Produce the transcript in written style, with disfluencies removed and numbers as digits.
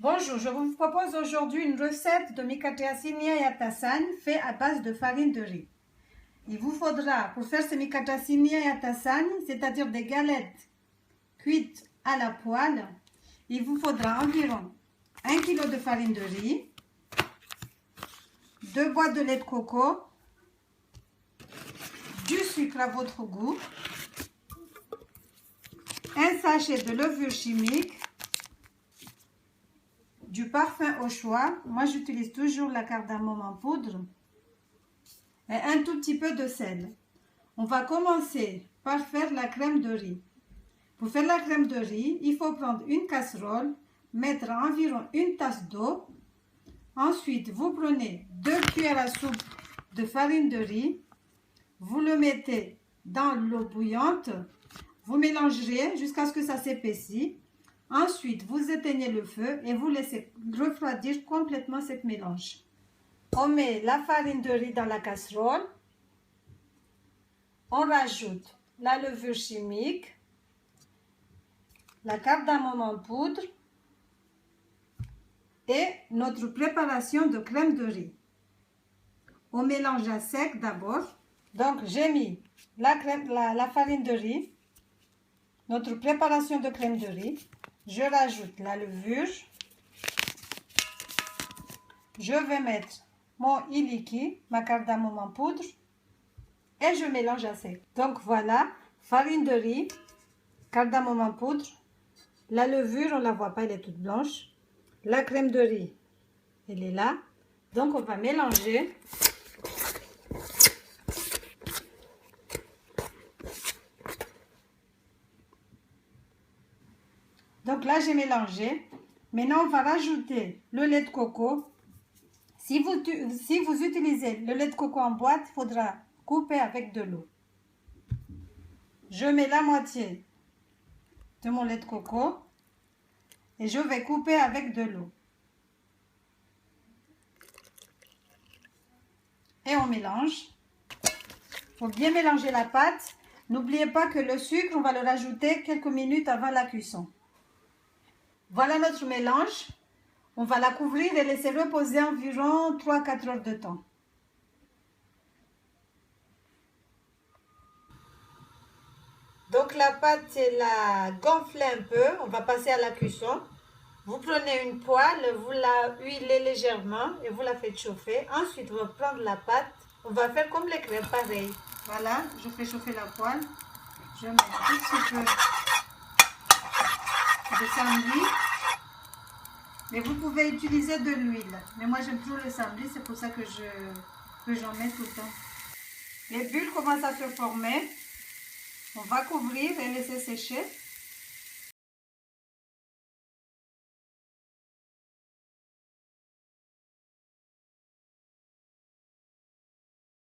Bonjour, je vous propose aujourd'hui une recette de mikate-asini yatasan fait à base de farine de riz. Il vous faudra, pour faire ce mikate-asini yatasan, c'est-à-dire des galettes cuites à la poêle, il vous faudra environ 1 kg de farine de riz, 2 boîtes de lait de coco, du sucre à votre goût, un sachet de levure chimique, du parfum au choix. Moi, j'utilise toujours la cardamome en poudre et un tout petit peu de sel. On va commencer par faire la crème de riz. Pour faire la crème de riz, il faut prendre une casserole, mettre environ une tasse d'eau. Ensuite, vous prenez 2 cuillères à soupe de farine de riz. Vous le mettez dans l'eau bouillante. Vous mélangerez jusqu'à ce que ça s'épaissit. Ensuite, vous éteignez le feu et vous laissez refroidir complètement ce mélange. On met la farine de riz dans la casserole. On rajoute la levure chimique, la cardamome en poudre et notre préparation de crème de riz. On mélange à sec d'abord. Donc, j'ai mis la farine de riz, notre préparation de crème de riz. Je rajoute la levure. Je vais mettre mon iliki, ma cardamome en poudre, et je mélange à sec. Donc voilà, farine de riz, cardamome en poudre, la levure, on ne la voit pas, elle est toute blanche. La crème de riz, elle est là. Donc on va mélanger. Donc là, j'ai mélangé. Maintenant, on va rajouter le lait de coco. Si vous utilisez le lait de coco en boîte, il faudra couper avec de l'eau. Je mets la moitié de mon lait de coco et je vais couper avec de l'eau. Et on mélange. Il faut bien mélanger la pâte. N'oubliez pas que le sucre, on va le rajouter quelques minutes avant la cuisson. Voilà notre mélange. On va la couvrir et laisser reposer environ 3-4 heures de temps. Donc la pâte, elle a gonflé un peu. On va passer à la cuisson. Vous prenez une poêle, vous la huilez légèrement et vous la faites chauffer. Ensuite, on va prendre la pâte. On va faire comme les crêpes, pareil. Voilà, je fais chauffer la poêle. Je mets un petit peu de sambri. Mais vous pouvez utiliser de l'huile. Mais moi, j'aime toujours le sambri, c'est pour ça que j'en mets tout le temps. Les bulles commencent à se former. On va couvrir et laisser sécher.